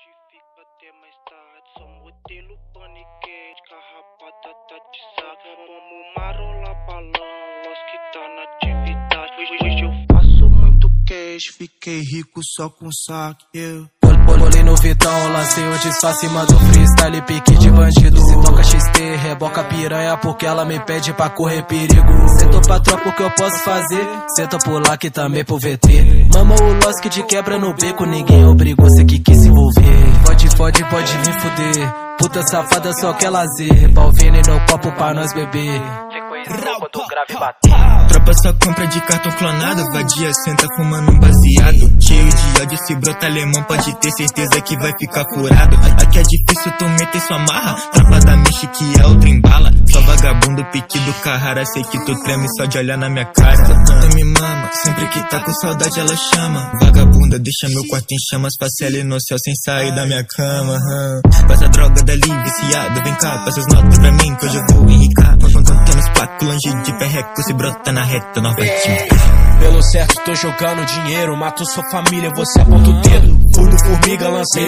Hoje fica até mais tarde, só modelo paniquete, carrapada tá de saco. Vamos marolar balão, los que tá na atividade. Hoje eu faço muito cash, fiquei rico só com saque. Bolei no Vitão, lancei o disfarce, mando freestyle, pique de bandido. Se toca XT, reboca piranha porque ela me pede pra correr perigo. Cê topa tropa o que eu posso fazer, cê topa lá que também pro VT. Mama o Loss que te quebra no beco, ninguém obrigou, cê que quis se envolver. Pode me fuder, puta safada só quer lazer. Balvini no copo pra nós beber. Quando o grave bater. Tropa só compra de cartão clonado, vadia senta fumando um baseado. Cheio de ódio, esse brota alemão pode ter certeza que vai ficar furado. Aqui é difícil tu meter sua marra, tropa da Michi que é outra embala. Só vagabundo, pique do Carrara, sei que tu treme só de olhar na minha cara. Tu me mama, sempre que tá com saudade ela chama. Vagabunda, deixa meu quarto em chamas, passa ela no céu sem sair da minha cama. Passa droga dali, viciado, vem cá, passa as notas pra mim que hoje eu vou enricar. Contamos placo, longe de perreco, se brota na reta, nós vai te. Pelo certo tô jogando dinheiro, mato sua família, você aponta o dedo. Fui no formiga, lancei